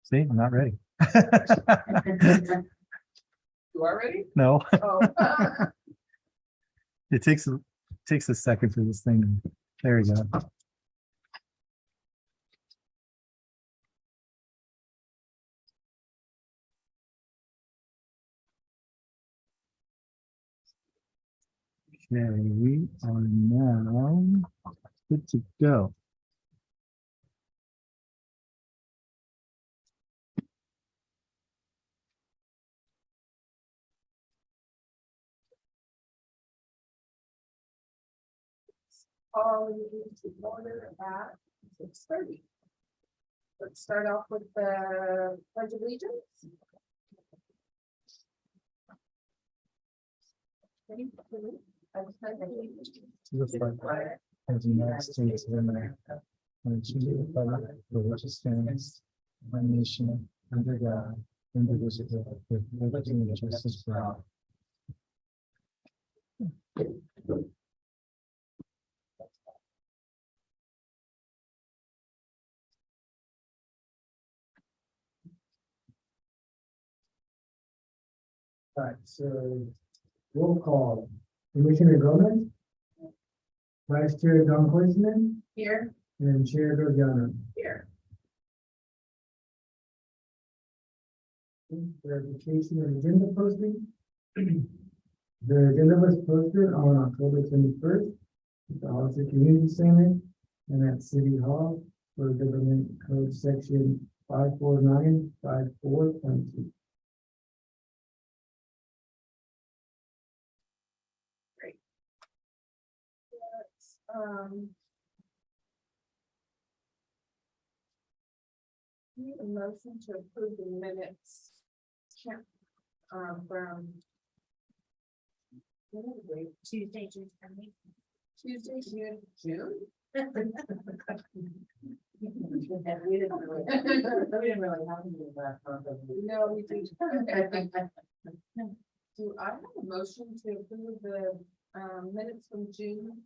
See, I'm not ready. You are ready? No, Oh. it takes a second for this thing. There we go. Okay, we are now good to go. All you need to order at 6:30. Let's start off with the Pledge of Allegiance. To the flag of the United States of America, and to the republic for which it stands, one nation, under God, indivisible, with liberty and justice for all. All right, so roll call. Commissioner Gomez, Vice Chair Don Quisman, Here. and Chair Georgiano. Here. Verification and agenda posting. The agenda was posted on October 21st at the Hollister Community Center and at City Hall for Government Code Section 54954.2. Need a motion to approve the minutes. From. Tuesday, June. Tuesday, June. We didn't really have to do that. No, we didn't. Do I have a motion to approve the minutes from June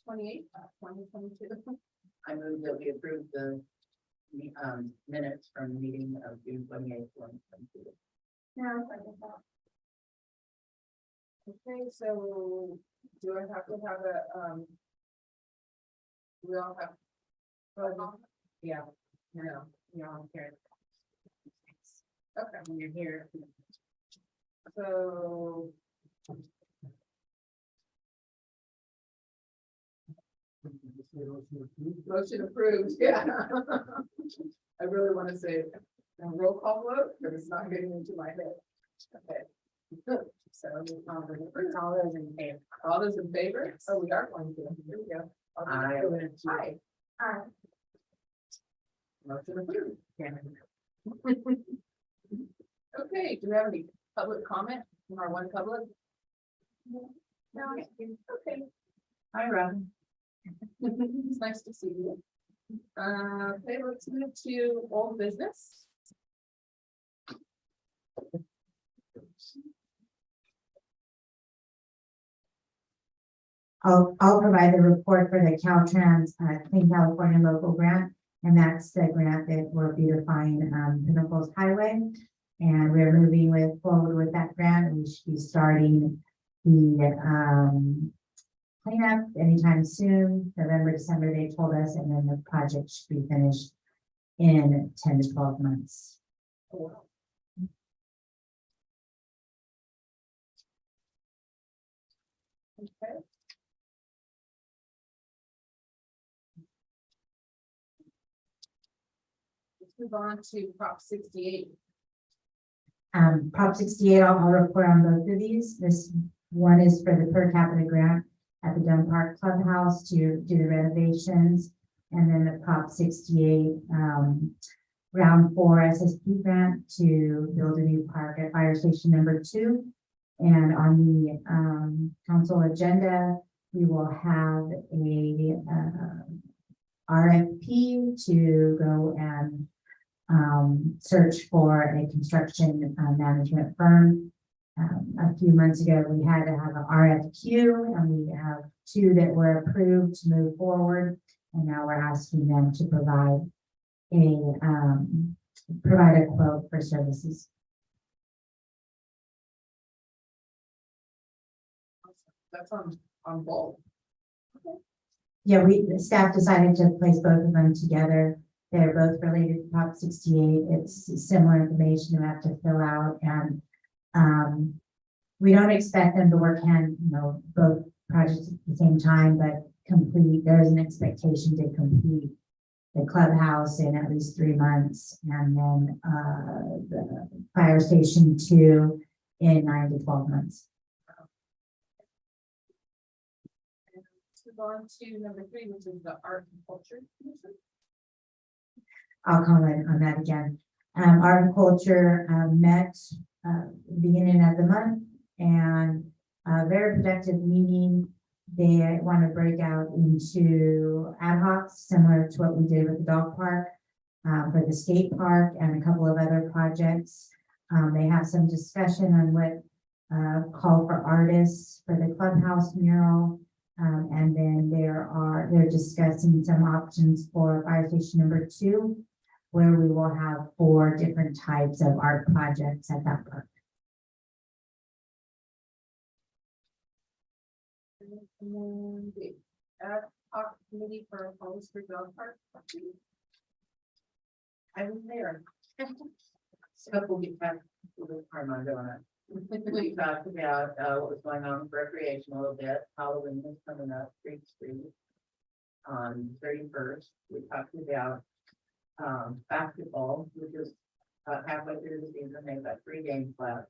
28th, 2022? I move that we approve the minutes from the meeting of June 28th, 2022. Yeah. Okay, so do I have to have a, we all have. Yeah, no, I'm here. Okay, when you're here. So. Motion approved, yeah. I really want to say a roll call vote, but it's not getting into my head. Okay. So, all those in favor? All those in favor? Oh, we are going to, here we go. Aye. Aye. Aye. Motion approved. Okay, do we have any public comment from our one public? No. Okay. Hi, Robin. It's nice to see you. Okay, let's move to old business. I'll provide the report for the Caltrans Clean California local grant, and that's the grant that will beautifying Pinnacles Highway. And we're moving forward with that grant. We should be starting the cleanup anytime soon, November, December, they told us, and then the project should be finished in 10 to 12 months. Okay. Let's move on to Prop 68. Prop 68, I'll report on both of these. This one is for the per capita grant at the Dunn Park Clubhouse to do the renovations. And then the Prop 68 round 4 SSP grant to build a new park at Fire Station number 2. And on the council agenda, we will have a RFP to go and search for a construction management firm. A few months ago, we had to have an RFQ, and we have 2 that were approved to move forward. And now we're asking them to provide a provide a quote for services. That's on both. Yeah, the staff decided to place both of them together. They're both related to Prop 68. It's similar information you have to fill out, and we don't expect them to work both projects at the same time, but there's an expectation to complete the clubhouse in at least 3 months, and then the fire station 2 in 9 to 12 months. And let's move on to number 3, which is the Art and Culture Commission. I'll comment on that again. Art and Culture met beginning of the month, and a very productive meeting. They want to break out into ad hocs, similar to what we did with the dog park, for the skate park and a couple of other projects. They have some discussion on what call for artists for the clubhouse mural. And then they're discussing some options for fire station number 2, where we will have 4 different types of art projects at that park. And then the ad hoc committee for Hollister Dog Park. I was there. So we'll get back to the Armando on it. We talked about what was going on with recreation a little bit. Halloween is coming up, Street on 31st. We talked about basketball, which is halfway through the season. They've got 3 games left.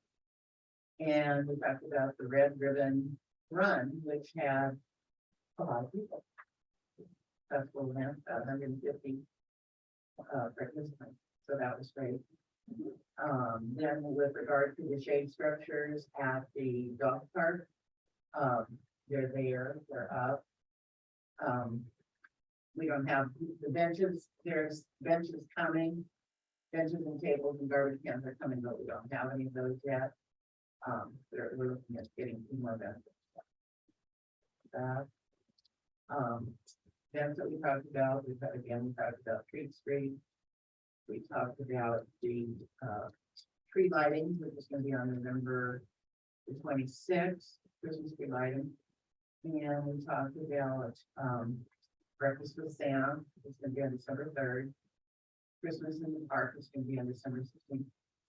And we talked about the Red Ribbon Run, which had a lot of people. Festival event, about 150 participants. So that was great. Then with regard to the shade structures at the dog park, they're there, they're up. We don't have the benches, there's benches coming. Benches and tables and garbage cans are coming, but we don't have any of those yet. We're looking at getting 2 more benches. Then that we talked about, we talked about Street. We talked about the tree lighting, which is going to be on November the 26th, Christmas tree lighting. And we talked about breakfast with Santa, it's going to be on December 3rd. Christmas in the park is going to be on December 16th.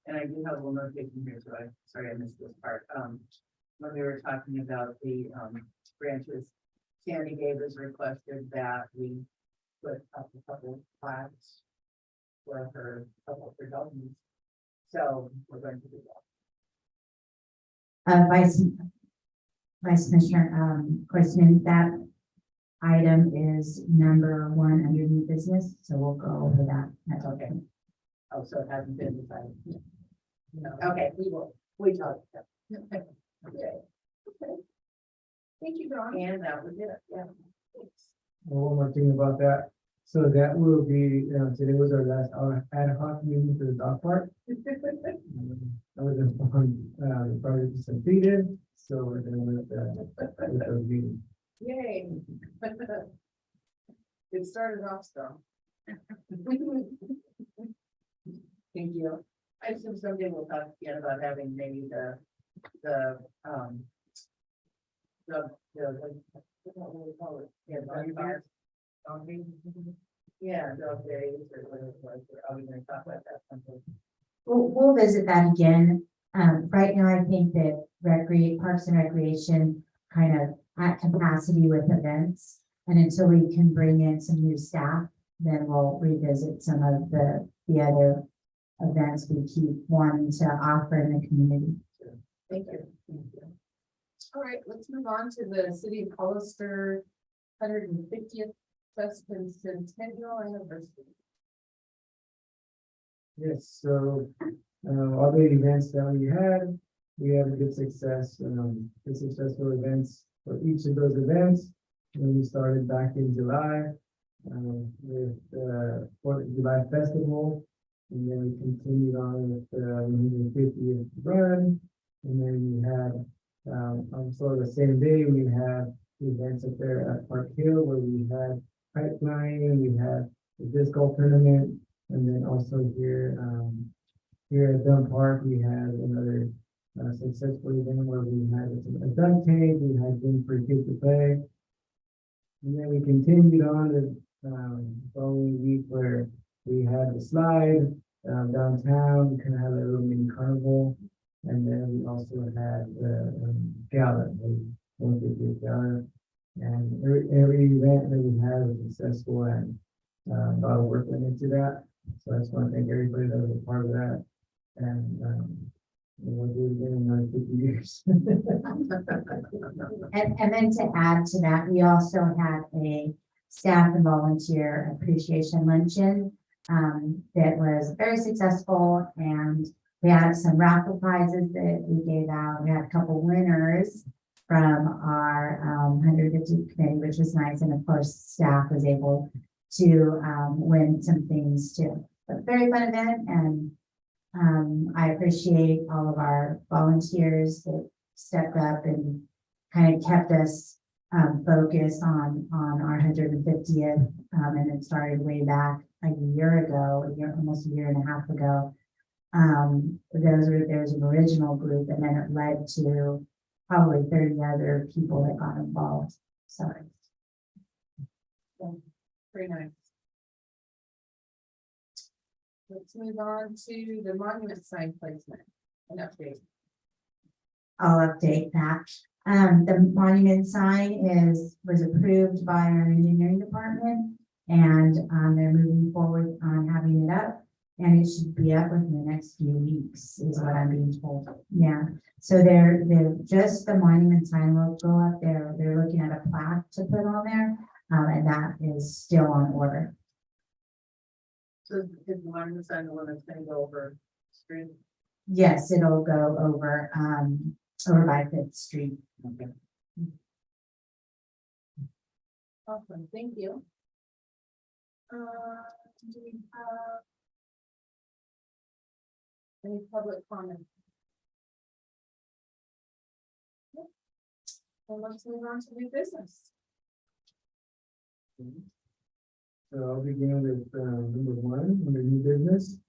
And I do have a little notification here, so sorry I missed this part. When we were talking about the branches, Sandy gave us requested that we put up a couple of plaques for her, couple of her dogs. So we're going to do that. Vice Commissioner, Christian, that item is number 1 under new business, so we'll go over that. That's okay. Oh, so it hasn't been decided. No. Okay, we talked. Okay. Thank you, Dawn. And that was it, yeah. One more thing about that. So that will be, today was our last ad hoc meeting for the dog park. That was a fun, the project is completed, so we're gonna with those meetings. Yay. It started off strong. Thank you. I assume someday we'll talk again about having maybe what do we call it? Yeah, dog park. Yeah, dog days or whatever it was. Are we gonna talk about that someday? We'll visit that again. Right now, I think that Parks and Recreation kind of at capacity with events. And until we can bring in some new staff, then we'll revisit some of the other events we keep wanting to offer in the community. Thank you. All right, let's move on to the City of Hollister 150th Centennial Anniversary. Yes, so, all the events that we had a good success, good successful events for each of those events. And we started back in July, with the 4th of July Festival. And then we continued on with the 150th run. And then we had, on sort of the same day, we had events up there at Park Hill where we had pipe flying, we had the disc golf tournament, And then also here at Dunn Park, we had another successful event where we had a dunk tank, we had things for kids to play. And then we continued on the following week where we had the slide downtown, we kind of had a little mini carnival. And then we also had the gala, the 150th gala. And every event that we had was successful, and a lot of work went into that. So I just want to thank everybody that was a part of that. And we'll do it again in another 50 years. And then to add to that, we also had a staff and volunteer appreciation luncheon that was very successful, and we had some raffle prizes that we gave out. We had a couple winners from our 150 committee, which was nice, and of course, staff was able to win some things too. But very fun event, and I appreciate all of our volunteers that stepped up and kind of kept us focused on our 150th, and it started way back a year ago, almost a year and a half ago. There was an original group, and then it led to probably 30 other people that got involved. So Very nice. Let's move on to the monument sign placement and update. I'll update that. The monument sign was approved by our engineering department, and they're moving forward on having it up. And it should be up within the next few weeks, is what I'm being told. Yeah, so they're just the monument sign will go up there. They're looking at a plaque to put on there, and that is still on order. So is the monument sign the one that's gonna go over the street? Yes, it'll go over by Fifth Street. Okay. Awesome, thank you. Do we have any public comment? Yep. Well, let's move on to new business. So I'll begin with number one, under new business,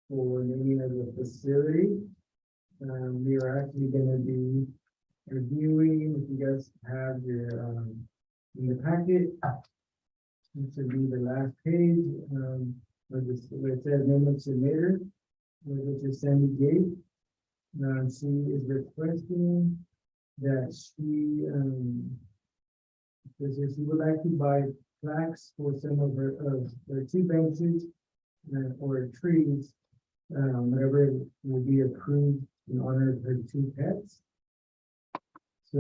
for naming of the facility. We are actually gonna be reviewing, if you guys have your, in the packet. This would be the last page, where it says name of submitter, which is Sandy Gate. She is requesting that she says she would like to buy plaques for some of her, two benches, or trees, whatever will be approved in honor of her two pets. So,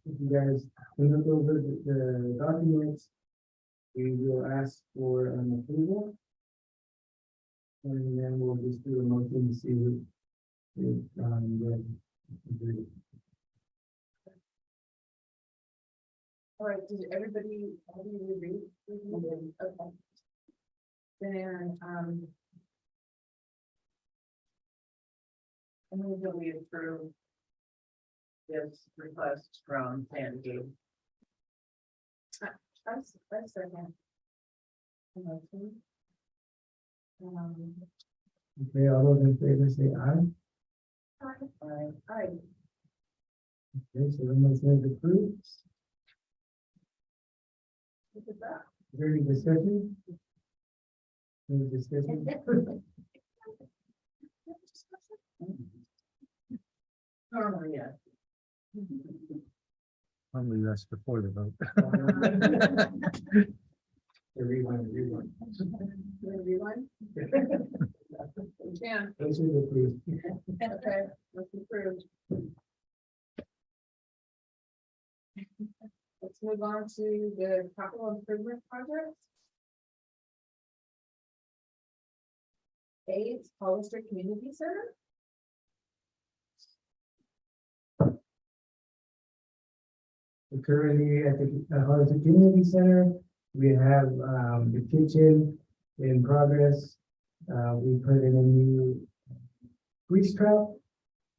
if you guys look over the documents, we will ask for an approval. And then we'll just do a motion to see if, agree. All right, did everybody, have you read? Okay. Then, I move that we approve this request from Sandy. that's second. Motion. Okay, all those in favor say aye. Aye. Okay, so the motion is approved. Look at that. Is there any discussion? Any discussion? Normally, yeah. Probably that's before the vote. Rewind. You wanna rewind? You can, Motion is approved. okay, that's approved. Let's move on to the capital improvement project. It's Hollister Community Center. Currently at the Hollister Community Center, we have the kitchen in progress. We put in a new grease trap,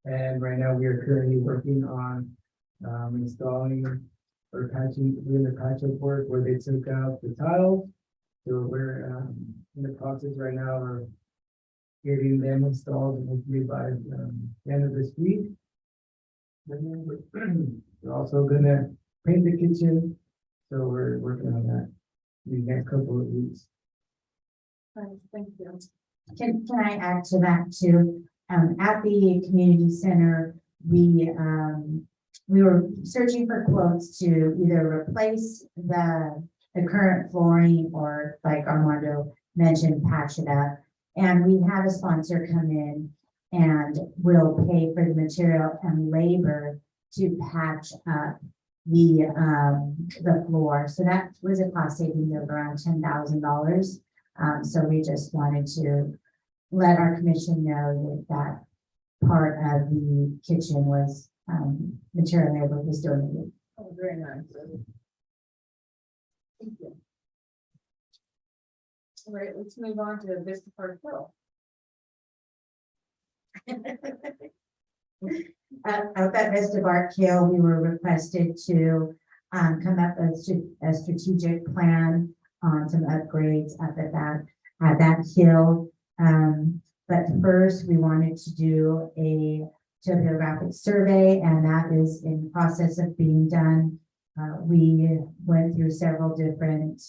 and right now we are currently working on installing or patching, doing the patch up work where they took out the tiles. So we're in the process right now of getting them installed and hopefully by, the end of this week. And then we're also gonna paint the kitchen, so we're working on that in the next couple of weeks. Thank you. Can I add to that too? At the community center, we were searching for quotes to either replace the current flooring or, like Armando mentioned, patch it up. And we had a sponsor come in and will pay for the material and labor to patch up the floor. So that was a cost savings of around $10,000. So we just wanted to let our commission know that part of the kitchen was, material labor was donated. Oh, very nice. Thank you. All right, let's move on to Vista Park Hill. Out at Vista Park Hill, we were requested to, come up with a strategic plan on some upgrades up at that hill. But first, we wanted to do a topographic survey, and that is in the process of being done. We went through several different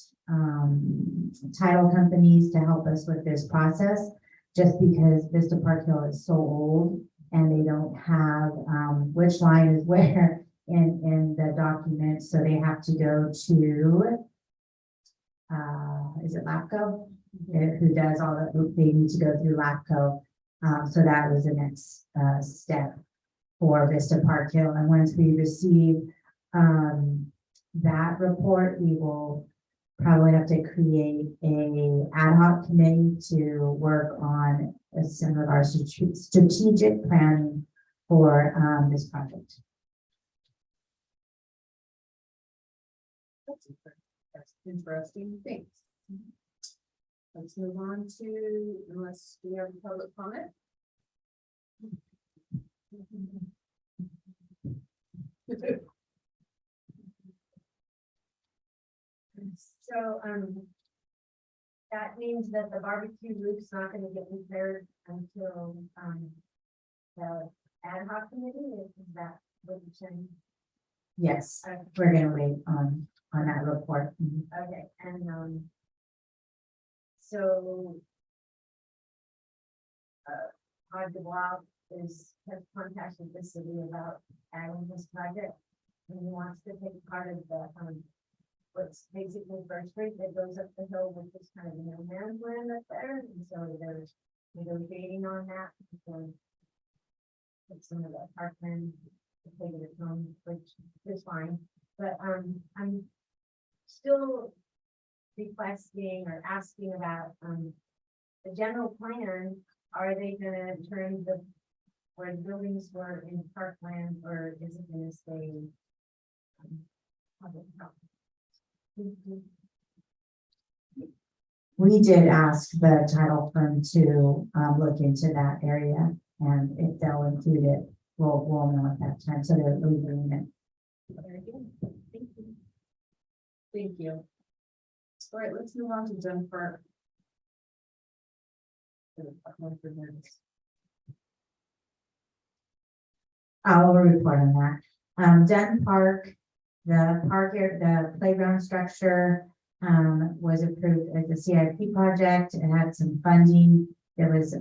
title companies to help us with this process, just because Vista Park Hill is so old and they don't have which line is where in the document, so they have to go to is it LAPCO? Who does all that, they need to go through LAPCO. So that was the next step for Vista Park Hill. And once we receive that report, we will probably have to create a ad hoc committee to work on some of our strategic planning for this project. That's interesting. Thanks. Let's move on to, unless we have a public comment. So, that means that the barbecue roof's not gonna get repaired until, the ad hoc committee, is that what you're saying? Yes, we're gonna wait on that report. Okay, and, so. Todd DeWalt has contacted the city about adding this project. And he wants to take part of the, what's basically First Street that goes up the hill with this kind of no man's land up there, and so they're negotiating on that. So, put some of the parkland, take it home, which is fine, but, I'm still requesting or asking about, the general plan. Are they gonna turn where the buildings were in parkland, or is it gonna stay? Public property? We did ask the title firm to look into that area, and if they'll include it, we'll know at that time. So they're reviewing it. Very good. Thank you. Thank you. All right, let's move on to Jennifer. I'll report on that. Dunn Park, the playground structure was approved as a CIP project. It had some funding that was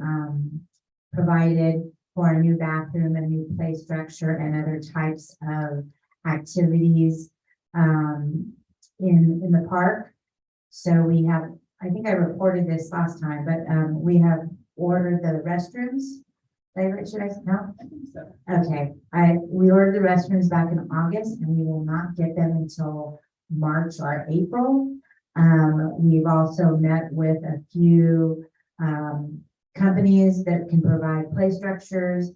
provided for a new bathroom, a new play structure, and other types of activities in the park. So we have, I think I reported this last time, but we have ordered the restrooms. Should I no? I think so. Okay, we ordered the restrooms back in August, and we will not get them until March or April. We've also met with a few companies that can provide play structures,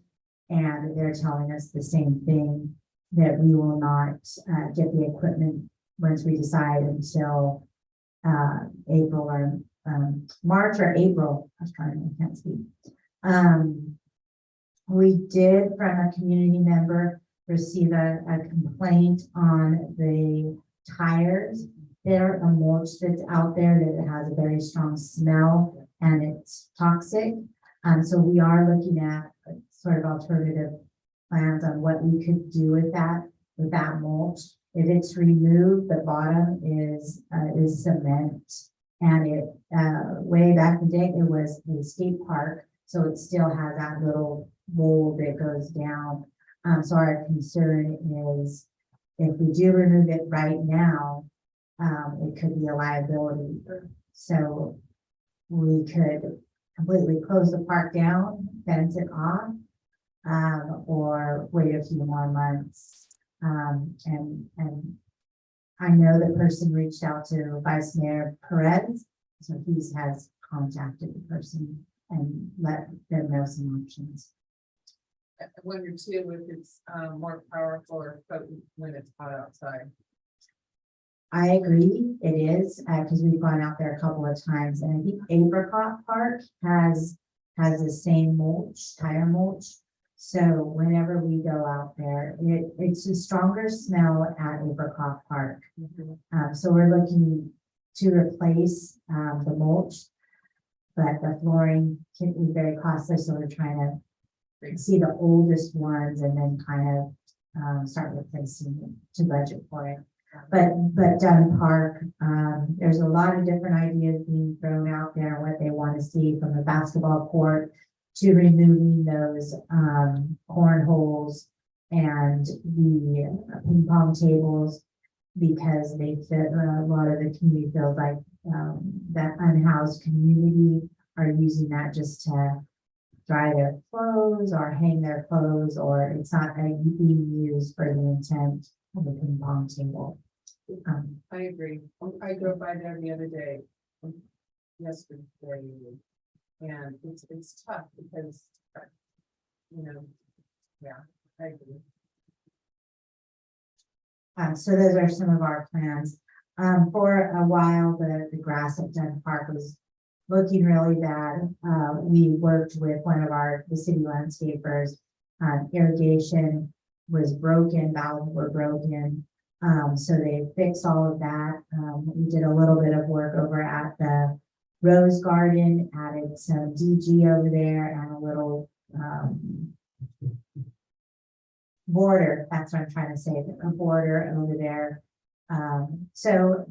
and they're telling us the same thing, that we will not get the equipment once we decide until April or March or April. I was trying to, I can't speak. We did, from a community member, receive a complaint on the tires there, a mulch that's out there that has a very strong smell and it's toxic. So we are looking at sort of alternative plans on what we could do with that mulch. If it's removed, the bottom is cement. And it, way back in the day, it was a skate park, so it still has that little mold that goes down. So our concern is if we do remove it right now, it could be a liability. So we could completely close the park down, fence it off, or wait a few more months. And I know the person reached out to Vice Mayor Perez, so he has contacted the person and let them know some options. I wonder too if it's more powerful or potent when it's hot outside. I agree, it is, because we've gone out there a couple of times, and I think Apricot Park has the same mulch, tire mulch. So whenever we go out there, it's a stronger smell at Apricot Park. So we're looking to replace the mulch, but the flooring can be very costly, so we're trying to see the oldest ones and then kind of start replacing them to budget for it. But Dunn Park, there's a lot of different ideas being thrown out there, what they want to see from the basketball court to removing those cornholes and the ping pong tables, because they fit a lot of the community feels like that unhoused community are using that just to dry their clothes or hang their clothes, or it's not being used for the intent of the ping pong table. I agree. I drove by there the other day, yesterday, and it's tough because, you know, yeah, I agree. So those are some of our plans. For a while, the grass at Dunn Park was looking really bad. We worked with one of the city landscapers. Irrigation was broken, valves were broken. So they fixed all of that. We did a little bit of work over at the Rose Garden, added some DG over there and a little border. That's what I'm trying to say, a border over there. So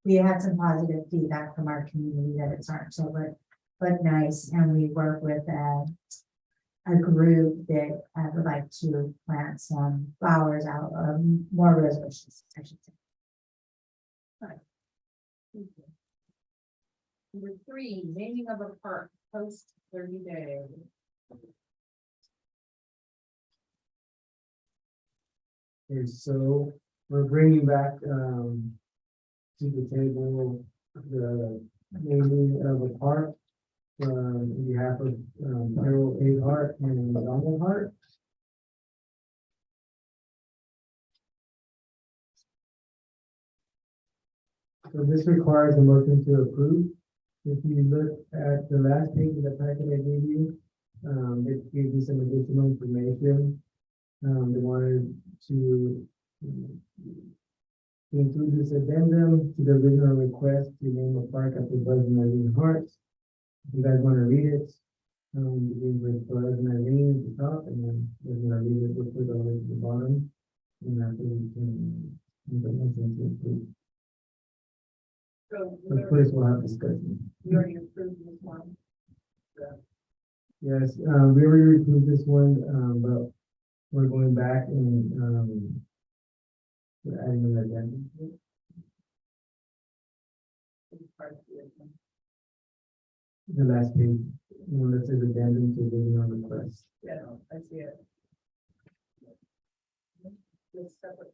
we had some positive feedback from our community that it's aren't so but nice. And we work with a group that would like to plant some flowers out, more rose bushes, I should say. Number 3, naming of a park post 30 days. Okay, so we're bringing back, to the table, the naming of a park, on behalf of, Harold A. Hart and Donald Hart. So this requires a motion to approve. If you look at the last page of the packet I gave you, it gave you some additional information. They wanted to include this addendum to the original request to name a park after Buzz and Irene Hart. If you guys want to read it, begin with Buzz and Irene at the top, and then we're going to read it with all the way to the bottom. And after we can, make a motion to approve. So Of course, we'll have discussion. we already approved this one. Yes, we already approved this one, but we're going back and, we're adding an addendum. It's part of the original. The last page, that says addendum to the original request. Yeah, I see it. It's separate.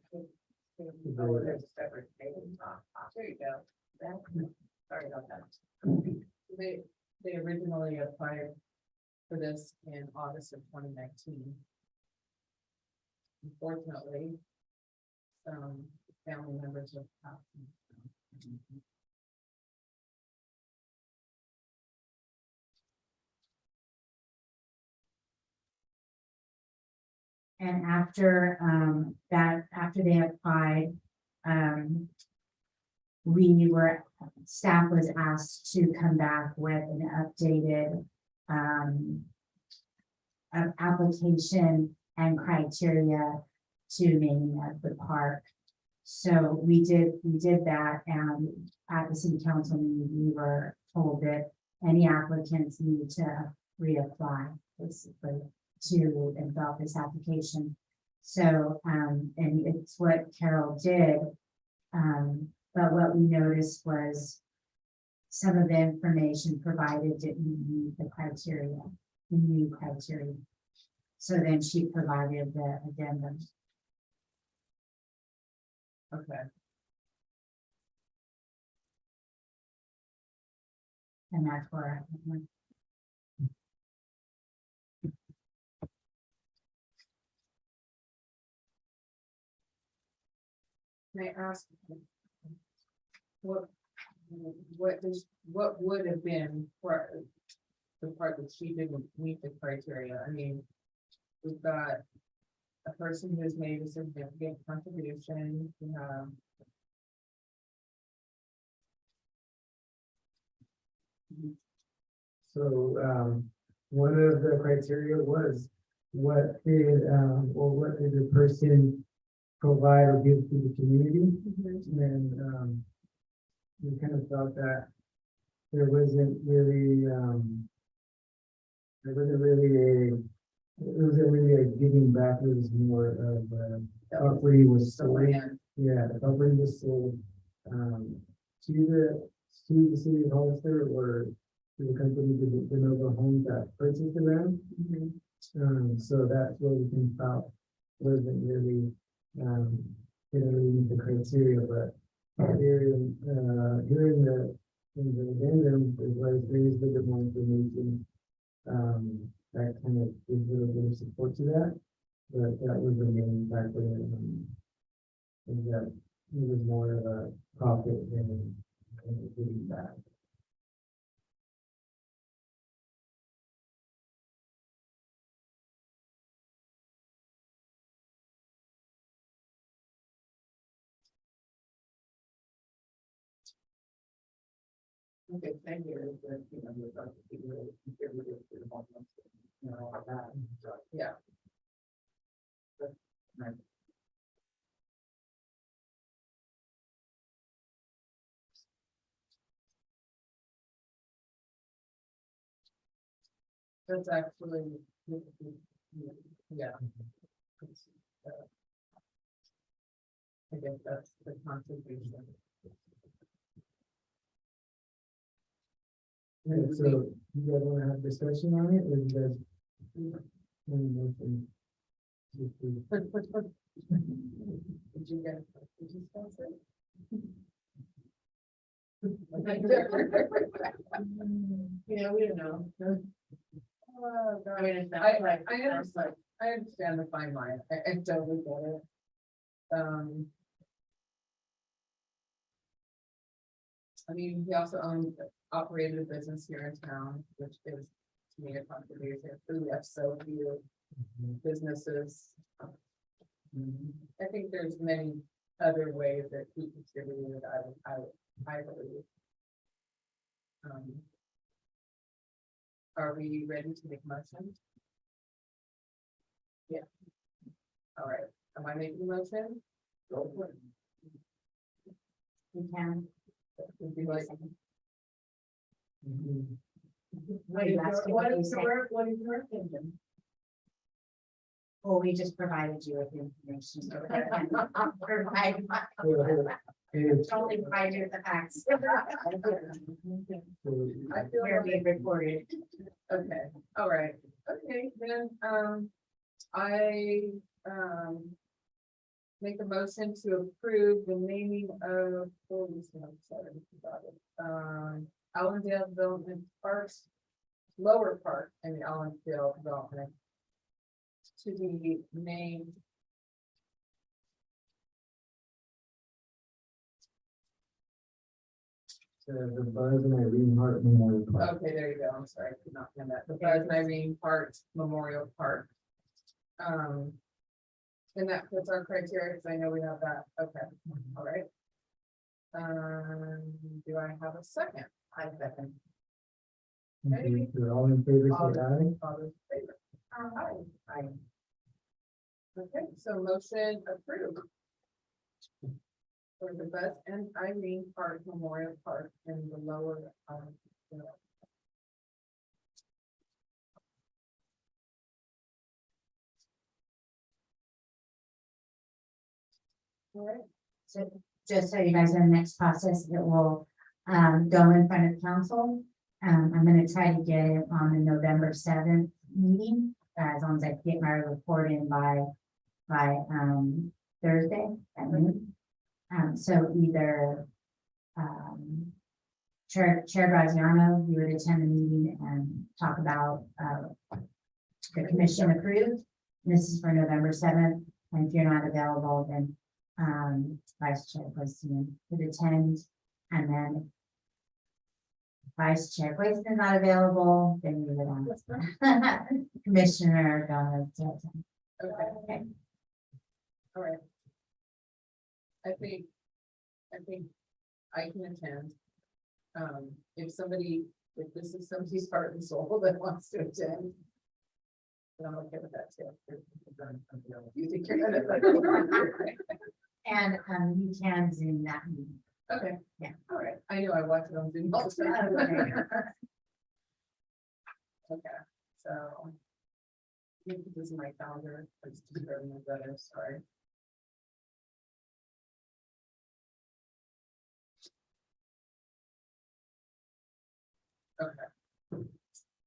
Oh, there's a separate page. There you go. Sorry about that. They originally applied for this in August of 2019. Unfortunately, family members have passed. And after after they applied, staff was asked to come back with an updated application and criteria to naming of the park. So we did that, and at the city council meeting, we were told that any applicants need to reapply, basically, to fill out this application. So, and it's what Carol did. But what we noticed was some of the information provided didn't meet the criteria, the new criteria. So then she provided the addendum. Okay. And that's where I went. May I ask? What would have been for the part that she didn't meet the criteria? I mean, we've got a person who's made a significant contribution, So, one of the criteria was what did, what did the person provide or give to the community? And, we kind of felt that there wasn't really a giving back, it was more of, property was the sold. land. Yeah, the property was sold, to the city of Hollister or to the company, the Nova Homes that purchased the land. So that's what we can felt wasn't really, didn't really meet the criteria, but here in the addendum, it was raised a bit more information. That kind of gives a little bit of support to that, but that was the main factor. Is that it was more of a profit than giving back. Okay, thank you. We're about to be really conservative to the moment, all that, so, Yeah. right. That's actually, yeah. I guess that's the contribution. Yeah, so you guys want to have discussion on it, or you guys? Did you get, did you sponsor? Yeah, we don't know. I mean, it's I not like. understand, I understand the fine line, I totally get it. I mean, he also operated a business here in town, which is to me a contribution, we have so few businesses. I think there's many other ways that he contributed, I believe. Are we ready to make motions? Yeah. All right, am I making a motion? Go for it. We can. Would you like- What is What is your opinion? Well, we just provided you with the information. So I can provide my- Only provided the facts. I feel Where like, we recorded. okay, all right, okay, then, I, make a motion to approve the naming of, Allendale Development Parks, Lower Park and the Allendale Development to be named The Buzz and Irene Hart Memorial Park. okay, there you go, I'm sorry, I could not find that, the Buzz and Irene Hart Memorial Park. And that puts our criteria, because I know we have that, okay, all right. Do I have a second? I second. Okay, so all in favor, say aye. All those in favor? Aye. Okay, so motion approved. For the Buzz and Irene Park Memorial Park in the lower, you know, all right, So just so you guys know, the next process, it will go in front of council. I'm gonna try to get it on the November 7th meeting, as long as I get my report in by Thursday at noon. So either Chair Graziano, you would attend the meeting and talk about the commission approved. This is for November 7th, and if you're not available, then Vice Chair Quiston would attend, and then Vice Chair Quiston is not available, then we would ask Commissioner Gomez to attend. okay, all right. I think I can attend. If this is somebody's heart and soul that wants to attend. Then I'm okay with that too. You think you're gonna? And you can Zoom that meeting. Okay. Yeah. All right, I knew I watched it on Zoom all the time. Okay, so. This is my calendar, it's just very much better, sorry. Okay.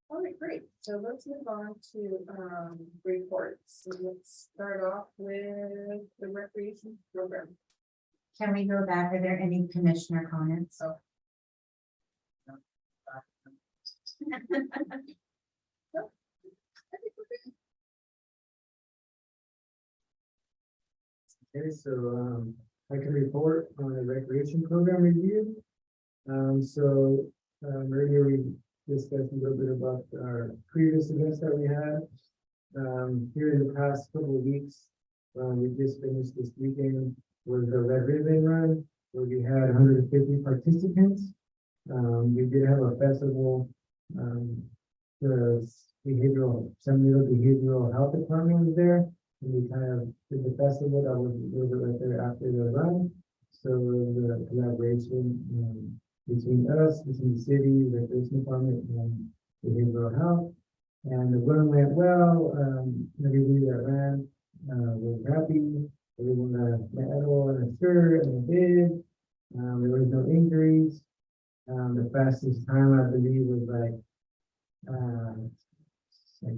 All right, great, so let's move on to reports. So let's start off with the recreation program. Can we go back? Are there any commissioner comments? Oh. Okay, so, I can report on the recreation program review. Earlier we discussed a little bit about our previous events that we had. Here in the past couple of weeks, we just finished this weekend with the Red Ribbon Run, where we had 150 participants. We did have a festival, the San Diego Behavioral Health Department was there. And we kind of did the festival that was a little bit right there after the run. So the collaboration between us, between the city, the recreation department, and behavioral health. And the run went well. Everybody that ran was happy. Everyone got a medal and a shirt and a bib. There was no injuries. The fastest time, I believe, was like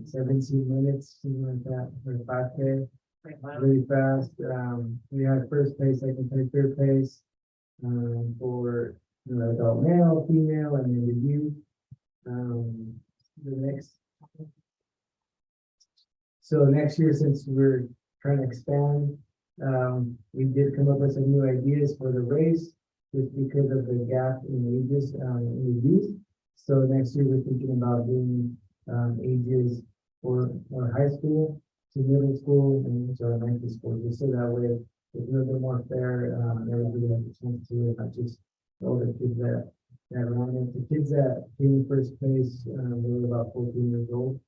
17 minutes, something like that, for a 5K. Really fast. We had first place, second place, third place for adult male, female, and then the youth. So next year, since we're trying to expand, we did come up with some new ideas for the race, just because of the gap in ages in the youth. So next year, we're thinking about doing ages for high school to middle school and to elementary school, just so that way it's a little bit more fair. Everybody has a chance to, not just the older kids that ran it. The kids that came in first place, they were about 14 years old.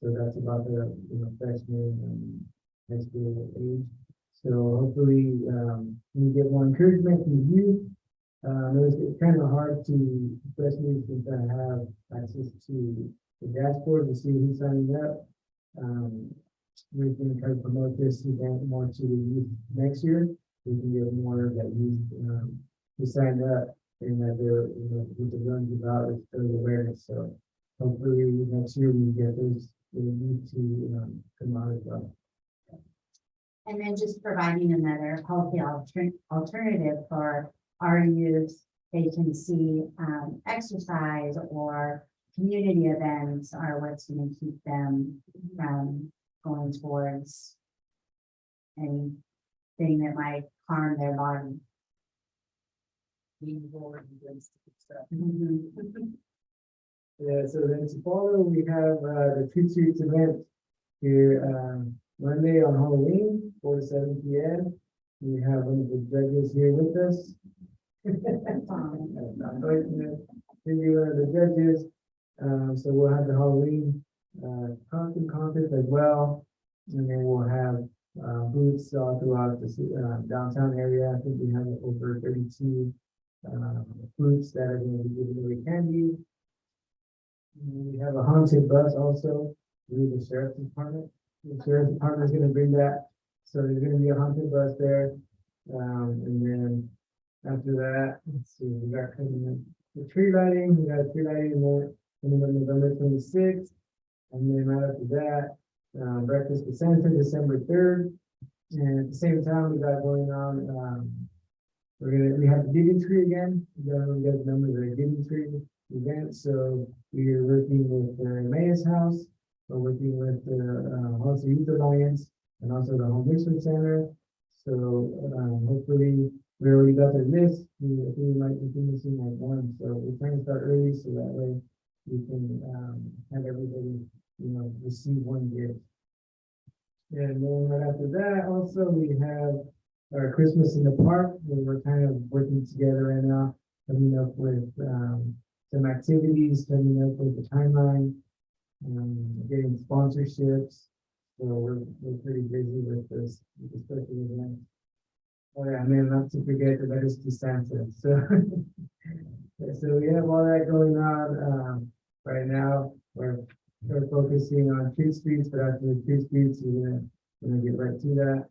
So that's about the freshman and high school age. So hopefully we get more encouragement from the youth. It's kind of hard to, especially since I have access to the dashboard to see who's signing up. We can try to promote this event more to the youth next year. We can get more of that youth who signed up, and that they're, what the run's about is for awareness. So hopefully next year we get those the youth to come out as well. And then just providing another healthy alternative for our youth. They can see exercise or community events are what's going to keep them from going towards anything that might harm their body. Being bored and doing stuff. Yeah, so then tomorrow we have the Treat Treats event here Monday on Halloween, 4 to 7 p.m. We have one of the judges here with us. I'm going to interview one of the judges. So we'll have the Halloween, costume contest as well. And then we'll have, booths all throughout the, downtown area. I think we have over 32, booths that are going to be giving away candy. And we have a haunted bus also, through the sheriff's department. The sheriff's department is gonna bring that, so there's gonna be a haunted bus there. And then after that, let's see, we got coming in the tree lighting, we got a tree lighting in November 26th. And then right after that, breakfast with Santa, December 3rd. And at the same time, we got going on, we have the giving tree again. We got the numbers of the giving tree event, so we are working with the Emmaus House, we're working with the Hollister Youth Alliance, and also the Home Research Center. So hopefully we already got their list. I think we might be finishing like one, so we're trying to start early so that way we can have everybody, receive one gift. And then right after that, also we have our Christmas in the Park, where we're kind of working together right now, coming up with some activities, coming up with the timeline, getting sponsorships. So we're pretty busy with this special event. Oh yeah, and then not to forget the letters to Santa. So, so we have all that going on. Right now, we're focusing on Tree Streets, but after the Tree Streets, we're gonna get right to that.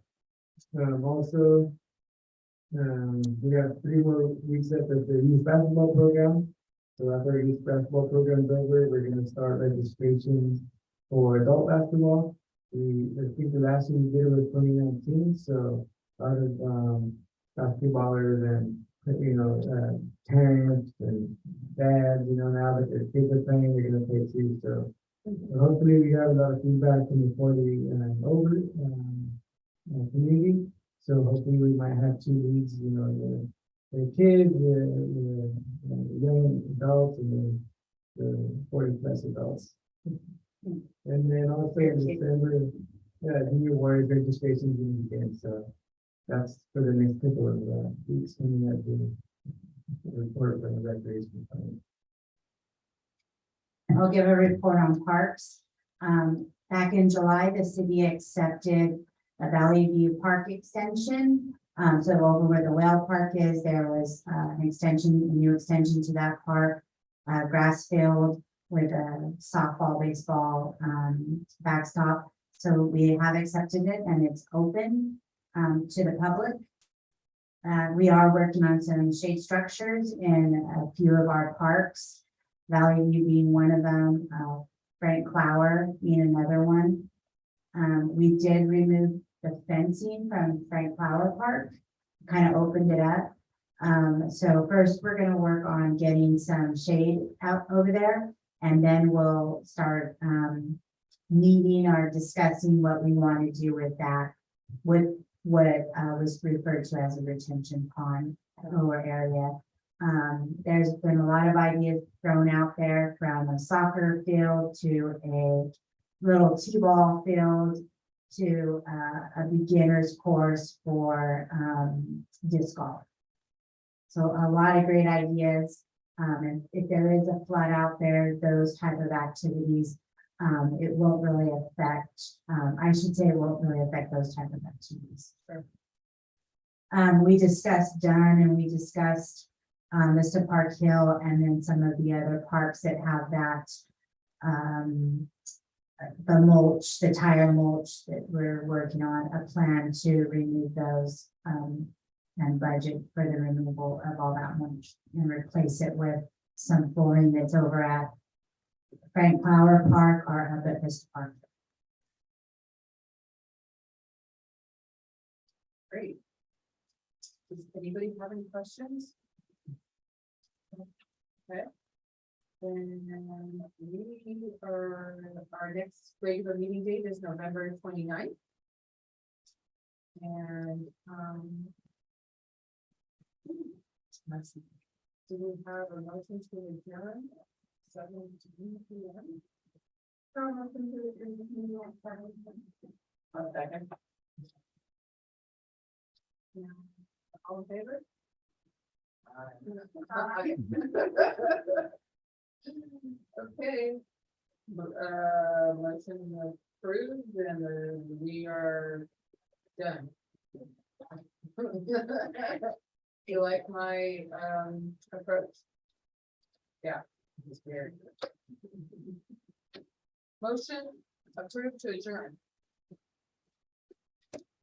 Also, we have 3 more weeks left of the youth basketball program. So after our youth basketball program is over, we're gonna start registration for adult basketball. I think the last one we did was 2019, so a lot of basketballers and parents and dads, now that their kids are playing, they're gonna play too. So hopefully we have a lot of feedback from the 40 over community. So hopefully we might have 2 leagues, the kids, the young adults, and the 40+ adults. And then also in December, Junior Warriors registration is again. So that's for the next couple of weeks coming up the report from the recreation fund. I'll give a report on parks. Back in July, the city accepted a Valley View Park extension. So over where the whale park is, there was a new extension to that park, grass field with a softball, baseball backstop. So we have accepted it and it's open to the public. We are working on some shade structures in a few of our parks, Valley View being one of them, Frank Flower being another one. We did remove the fencing from Frank Flower Park, kind of opened it up. So first we're going to work on getting some shade out over there, and then we'll start meeting or discussing what we want to do with that, with what was referred to as a retention pond lower area. There's been a lot of ideas thrown out there, from a soccer field to a little t-ball field to a beginner's course for disc golf. So a lot of great ideas. And if there is a flood out there, those type of activities, it won't really affect, I should say it won't really affect those type of activities. We discussed Dunn, and we discussed Mr. Park Hill, and then some of the other parks that have that the mulch, the tire mulch that we're working on, a plan to remove those and budget for the removal of all that mulch and replace it with some flooring that's over at Frank Flower Park or up at Vista Park. Great. Does anybody have any questions? Okay. Then our next regular meeting date is November 29th. And do we have a motion to adjourn? 7 p.m. One second. All in favor? Okay. Motion approved and we are done. You like my approach? Yeah. It's very good. Motion approved to adjourn.